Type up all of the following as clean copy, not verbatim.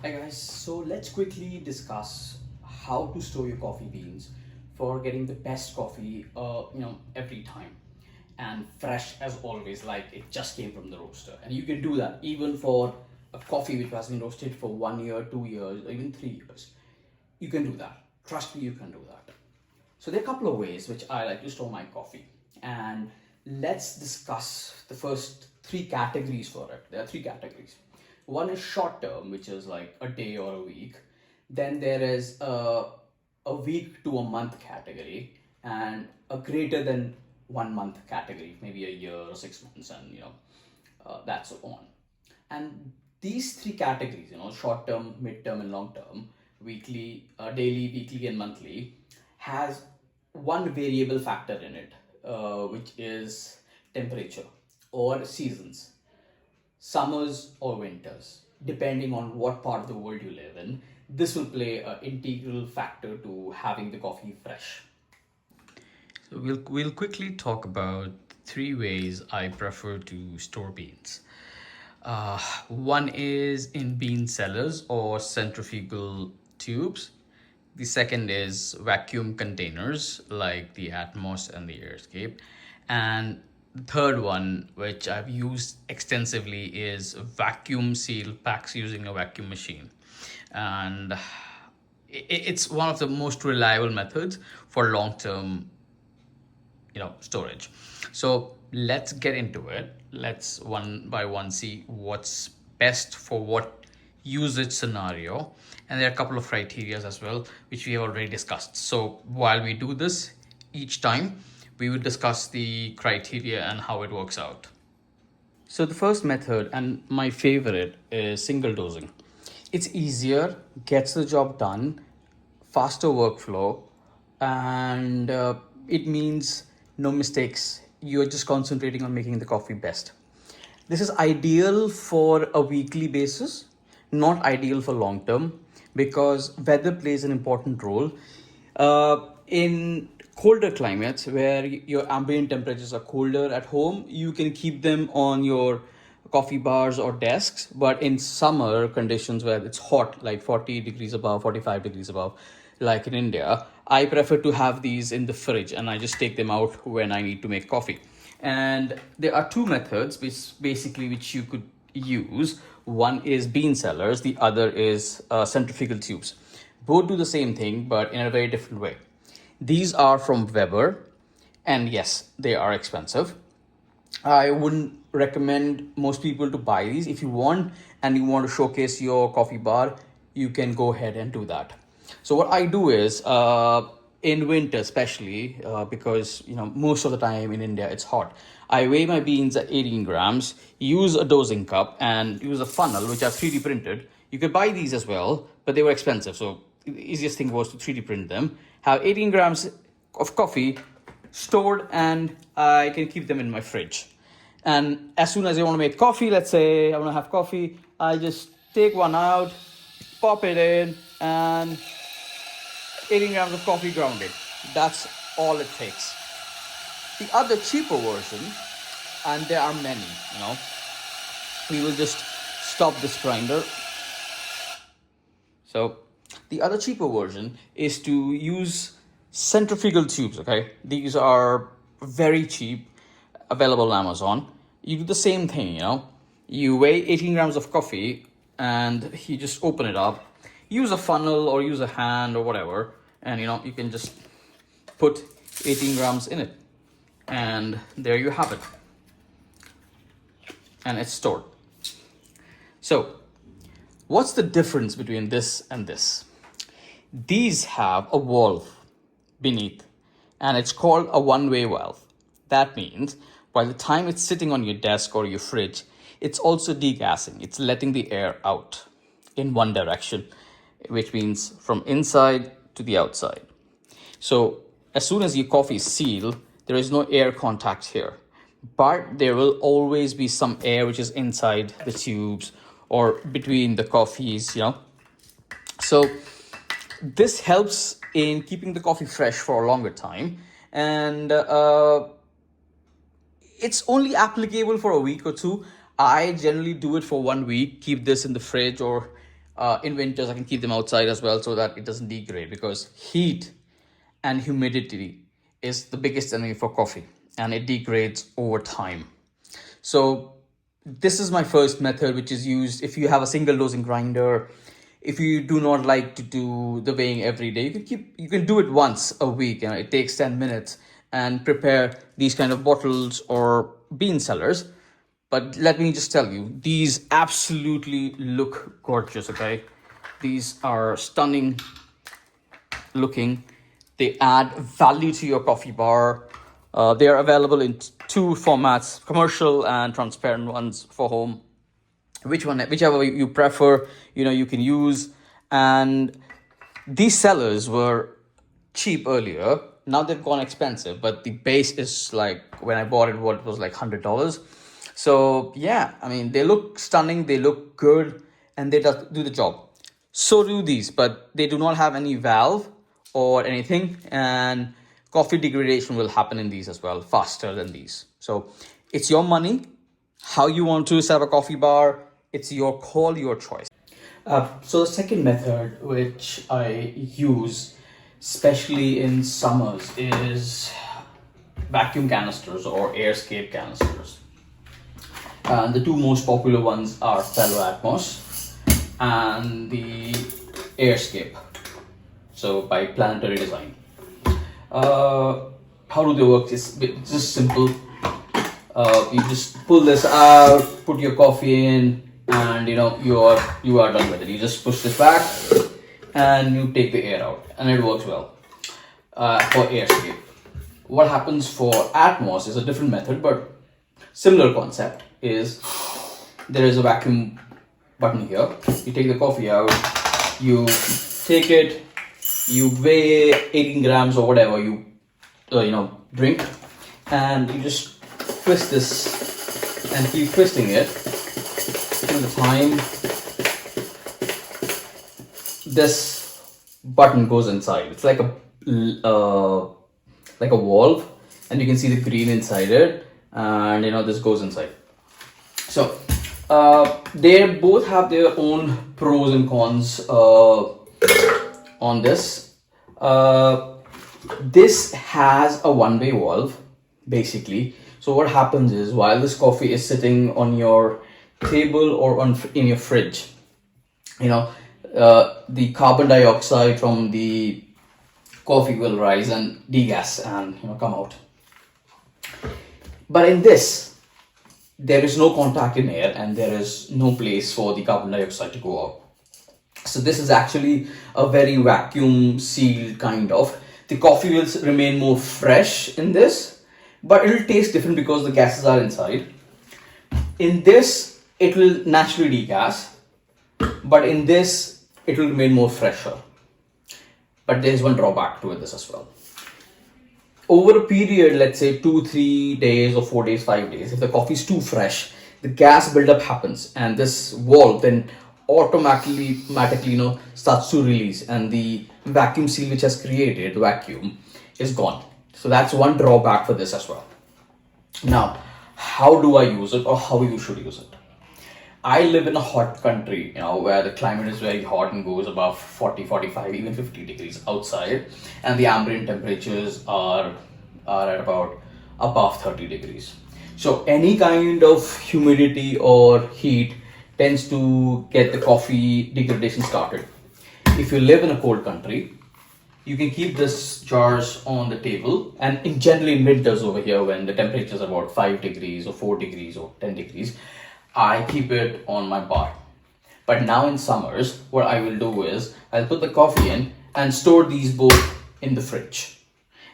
Hi guys, so let's quickly discuss how to store your coffee beans for getting the best coffee, every time, and fresh as always, like it just came from the roaster. And you can do that even for a coffee which has been roasted for 1 year, 2 years, or even 3 years. You can do that. Trust me, you can do that. So there are a couple of ways which I like to store my coffee, and let's discuss the first three categories for it. There are three categories. One is short term, which is like a day or a week. Then there is a week to a month category, and a greater than 1 month category, maybe a year or 6 months, and that's on. And these three categories, short term, mid term, and long term, weekly, daily, weekly, and monthly, has one variable factor in it, which is temperature or seasons, summers or winters, depending on what part of the world you live in. This will play an integral factor to having the coffee fresh. So we'll quickly talk about three ways I prefer to store beans. One is in bean cellars or centrifugal tubes. The second is vacuum containers like the Atmos and the Airscape. And the third one, which I've used extensively, is vacuum seal packs using a vacuum machine. And it's one of the most reliable methods for long term storage. So let's get into it. Let's one by one see what's best for what usage scenario, and there are a couple of criteria as well which we have already discussed. So while we do this, each time we will discuss the criteria and how it works out. So the first method, and my favorite, is single dosing. It's easier, gets the job done, faster workflow, and it means no mistakes. You're just concentrating on making the coffee best. This is ideal for a weekly basis, not ideal for long term, because weather plays an important role. In colder climates where your ambient temperatures are colder at home, you can keep them on your coffee bars or desks. But in summer conditions where it's hot, like 40 degrees above, 45 degrees above, like in India, I prefer to have these in the fridge and I just take them out when I need to make coffee. And there are two methods which you could use. One is bean cellars, the other is centrifugal tubes. Both do the same thing, but in a very different way. These are from Weber, and yes, they are expensive. I wouldn't recommend most people to buy these. If you want and you want to showcase your coffee bar, you can go ahead and do that. So what I do is in winter, especially because most of the time in India it's hot, I weigh my beans at 18 grams, use a dosing cup, and use a funnel which are 3D printed. You could buy these as well, but they were expensive. So the easiest thing was to 3D print them. Have 18 grams of coffee stored, and I can keep them in my fridge. And as soon as I want to make coffee, let's say I want to have coffee, I just take one out, pop it in, and 18 grams of coffee grounded. That's all it takes. The other cheaper version, and there are many, we will just stop this grinder. So the other cheaper version is to use centrifugal tubes. Okay, these are very cheap, available on Amazon. You do the same thing. You weigh 18 grams of coffee and you just open it up. Use a funnel or use a hand or whatever, and you can just put 18 grams in it, and there you have it, and it's stored. So what's the difference between this and this? These have a valve beneath, and it's called a one-way valve. That means by the time it's sitting on your desk or your fridge, it's also degassing. It's letting the air out in one direction, which means from inside to the outside. So as soon as your coffee is sealed, there is no air contact here, but there will always be some air which is inside the tubes or between the coffees. So this helps in keeping the coffee fresh for a longer time, and it's only applicable for a week or two. I generally do it for 1 week, keep this in the fridge or In winters, I can keep them outside as well so that it doesn't degrade, because heat and humidity is the biggest enemy for coffee, and it degrades over time. So this is my first method, which is used if you have a single dosing grinder. If you do not like to do the weighing every day, you can do it once a week. It takes 10 minutes, and prepare these kind of bottles or bean cellars. But let me just tell you, these absolutely look gorgeous. Okay, these are stunning looking. They add value to your coffee bar. They are available in two formats: commercial and transparent ones for home. Whichever you prefer, you can use. And these sellers were cheap earlier. Now they've gone expensive, but the base is like, when I bought it, what it was like $100. So yeah, I mean, they look stunning, they look good, and they do the job. So do these, but they do not have any valve or anything, and coffee degradation will happen in these as well, faster than these. So it's your money, how you want to set up a coffee bar. It's your call, your choice. So the second method which I use, especially in summers, is vacuum canisters or airscape canisters. The two most popular ones are Fellow Atmos and the Airscape, so by Planetary Design. How do they work? It's just simple. You just pull this out, put your coffee in, and you are done with it. You just push this back and you take the air out, and it works well for Airscape. What happens for Atmos is a different method, but similar concept. Is there is a vacuum button here. You take the coffee out, you take it, you weigh 18 grams or whatever you drink, and you just twist this and keep twisting it till the time this button goes inside. It's like a valve, and you can see the green inside it, and this goes inside. So they both have their own pros and cons on this. This has a one-way valve, basically. So what happens is, while this coffee is sitting on your table or in your fridge, the carbon dioxide from the coffee will rise and degas and come out. But in this, there is no contact in air, and there is no place for the carbon dioxide to go out. So this is actually a very vacuum sealed kind of. The coffee will remain more fresh in this, but it will taste different because the gases are inside. In this, it will naturally degas, but in this, it will remain more fresher. But there is one drawback to this as well. Over a period, let's say 2-3 days or 4 days, 5 days, if the coffee is too fresh, the gas buildup happens, and this valve then automatically starts to release, and the vacuum seal which has created the vacuum is gone. So that's one drawback for this as well. Now, how do I use it, or how you should use it? I live in a hot country, where the climate is very hot and goes above 40, 45, even 50 degrees outside, and the ambient temperatures are at about above 30 degrees. So any kind of humidity or heat tends to get the coffee degradation started. If you live in a cold country, you can keep this jars on the table, and generally in winters over here, when the temperature is about 5 degrees or 4 degrees or 10 degrees, I keep it on my bar. But now in summers, what I will do is, I'll put the coffee in and store these both in the fridge.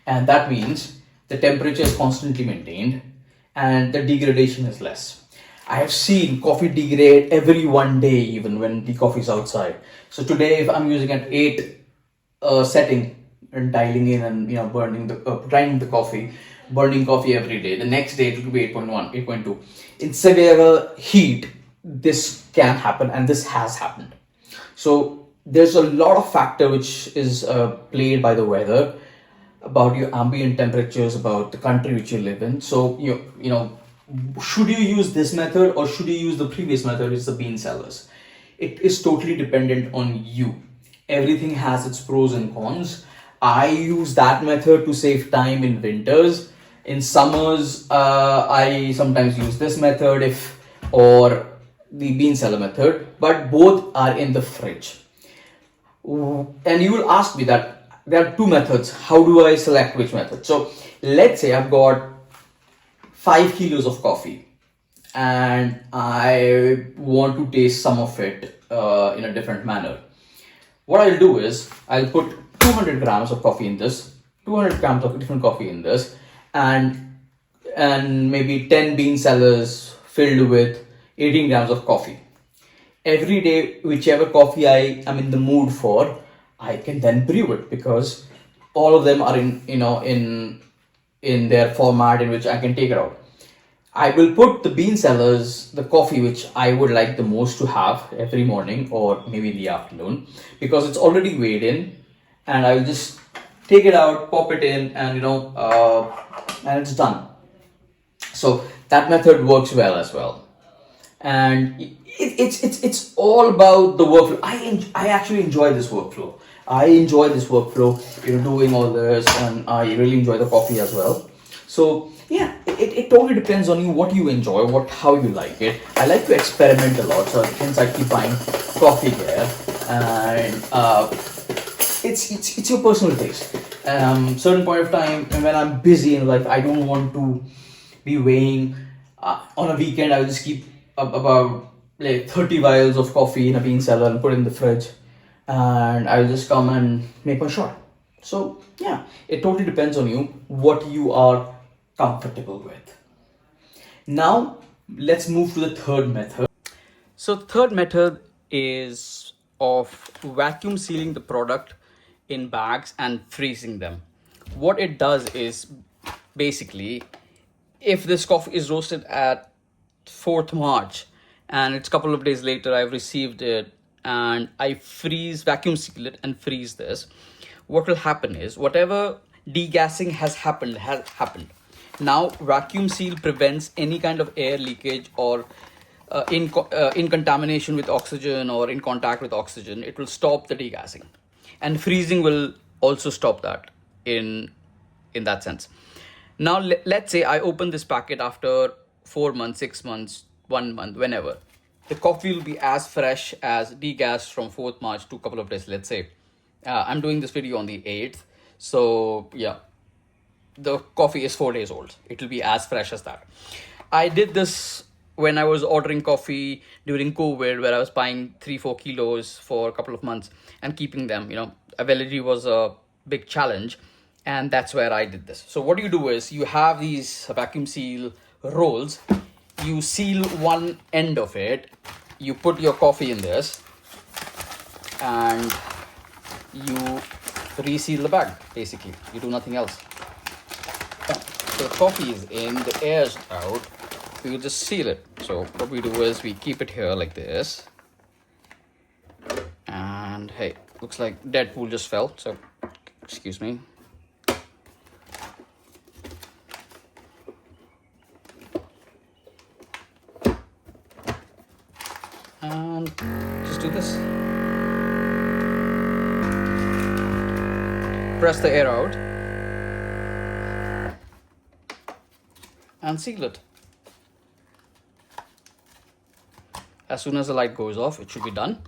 And that means the temperature is constantly maintained and the degradation is less. I have seen coffee degrade every 1 day, even when the coffee is outside. So today, if I'm using an 8 setting and dialing in and grinding the coffee, burning coffee every day, the next day it will be 8.1, 8.2. In severe heat, this can happen, and this has happened. So there's a lot of factor which is played by the weather, about your ambient temperatures, about the country which you live in. So should you use this method, or should you use the previous method, which is the bean cellars? it is totally dependent on you. Everything has its pros and cons. I use that method to save time in winters. In summers, I sometimes use this method if or the bean cellar method, but both are in the fridge. And you will ask me that there are two methods. How do I select which method? So let's say I've got 5 kilos of coffee and I want to taste some of it in a different manner. What I'll do is I'll put 200 grams of coffee in this, 200 grams of different coffee in this, and maybe 10 bean cellars filled with 18 grams of coffee. Every day, whichever coffee I am in the mood for, I can then brew it, because all of them are in their format in which I can take it out. I will put the bean cellars, the coffee which I would like the most to have every morning or maybe in the afternoon, because it's already weighed in, and I will just take it out, pop it in, and and it's done. So that method works well as well, and it's all about the workflow. I actually enjoy this workflow. I enjoy this workflow, doing all this, and I really enjoy the coffee as well. So yeah, it totally depends on you, what you enjoy, how you like it. I like to experiment a lot, so hence I keep buying coffee here, and it's your personal taste. Certain point of time, and when I'm busy in life, I don't want to be weighing. On a weekend, I'll just keep about like 30 vials of coffee in a bean cellar and put it in the fridge, and I'll just come and make my shot. So yeah, it totally depends on you, what you are comfortable with. Now let's move to the third method. So the third method is of vacuum sealing the product in bags and freezing them. What it does is, basically, if this coffee is roasted at 4th March and it's a couple of days later I've received it and I vacuum seal it and freeze this, what will happen is whatever degassing has happened. Now vacuum seal prevents any kind of air leakage or in contamination with oxygen or in contact with oxygen. It will stop the degassing, and freezing will also stop that in that sense. Now let's say I open this packet after 4 months, 6 months, 1 month, whenever. The coffee will be as fresh as degassed from 4th March to a couple of days. Let's say I'm doing this video on the 8th, so yeah, the coffee is 4 days old. It will be as fresh as that. I did this when I was ordering coffee during COVID, where I was buying 3-4 kilos for a couple of months and keeping them. Availability was a big challenge, and that's where I did this. So what you do is you have these vacuum seal rolls. You seal one end of it. You put your coffee in this, and you reseal the bag. Basically, you do nothing else. So the coffee is in, the air's out. We just seal it. So what we do is we keep it here like this. And hey, looks like Deadpool just fell. So excuse me. And just do this. Press the air out and seal it. As soon as the light goes off, it should be done.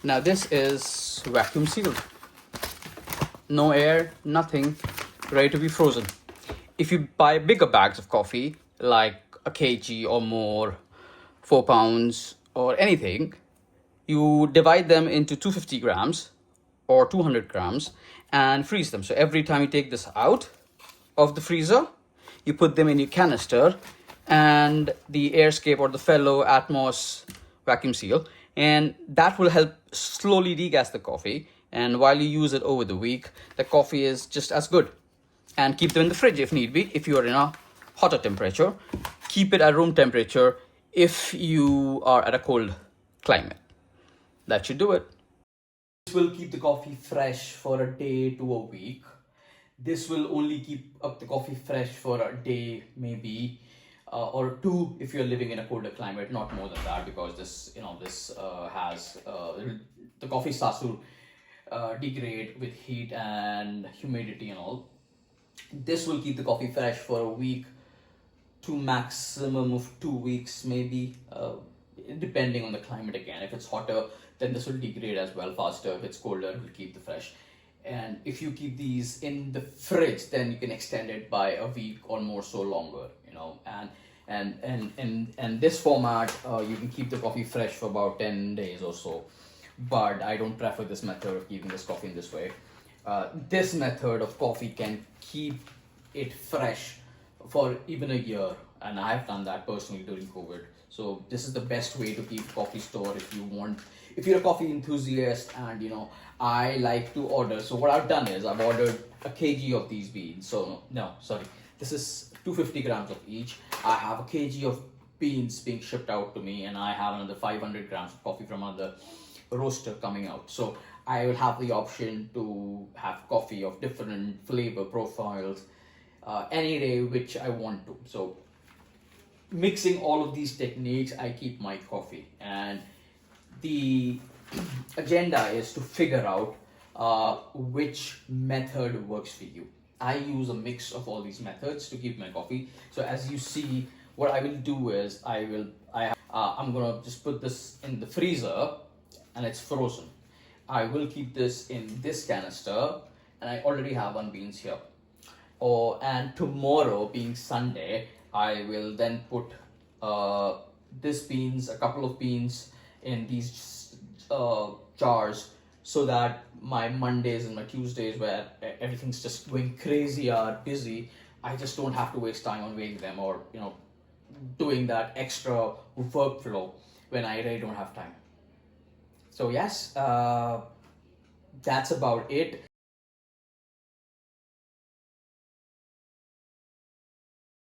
Now this is vacuum sealed. No air, nothing, ready to be frozen. If you buy bigger bags of coffee, like a kg or more, 4 pounds or anything, you divide them into 250 grams or 200 grams and freeze them. So every time you take this out of the freezer, you put them in your canister and the Airscape or the Fellow Atmos vacuum seal, and that will help slowly degas the coffee. And while you use it over the week, the coffee is just as good. And keep them in the fridge if need be. If you are in a hotter temperature, keep it at room temperature if you are at a cold climate. That should do it. This will keep the coffee fresh for a day to a week. This will only keep up the coffee fresh for a day, maybe or two if you're living in a colder climate, not more than that, because this has the coffee starts to degrade with heat and humidity and all. This will keep the coffee fresh for a week to maximum of 2 weeks, maybe, depending on the climate again. If it's hotter, then this will degrade as well faster. If it's colder, it will keep the fresh. And if you keep these in the fridge, then you can extend it by a week or more so longer, and this format, you can keep the coffee fresh for about 10 days or so. But I don't prefer this method of keeping this coffee in this way. This method of coffee can keep it fresh for even a year, and I've done that personally during COVID. So this is the best way to keep coffee stored if you're a coffee enthusiast. And I like to order. So what I've done is I've ordered a kg of these beans. So no, sorry, this is 250 grams of each. I have a kg of beans being shipped out to me, and I have another 500 grams of coffee from another roaster coming out. So I will have the option to have coffee of different flavor profiles any day which I want to. So mixing all of these techniques, I keep my coffee. And the agenda is to figure out which method works for you. I use a mix of all these methods to keep my coffee. So as you see, what I will do is I'm gonna just put this in the freezer, and it's frozen. I will keep this in this canister, and I already have one beans here. And tomorrow, being Sunday, I will then put a couple of beans in these jars, so that my Mondays and my Tuesdays, where everything's just going crazy or busy, I just don't have to waste time on weighing them, or doing that extra workflow when I really don't have time. So yes, that's about it.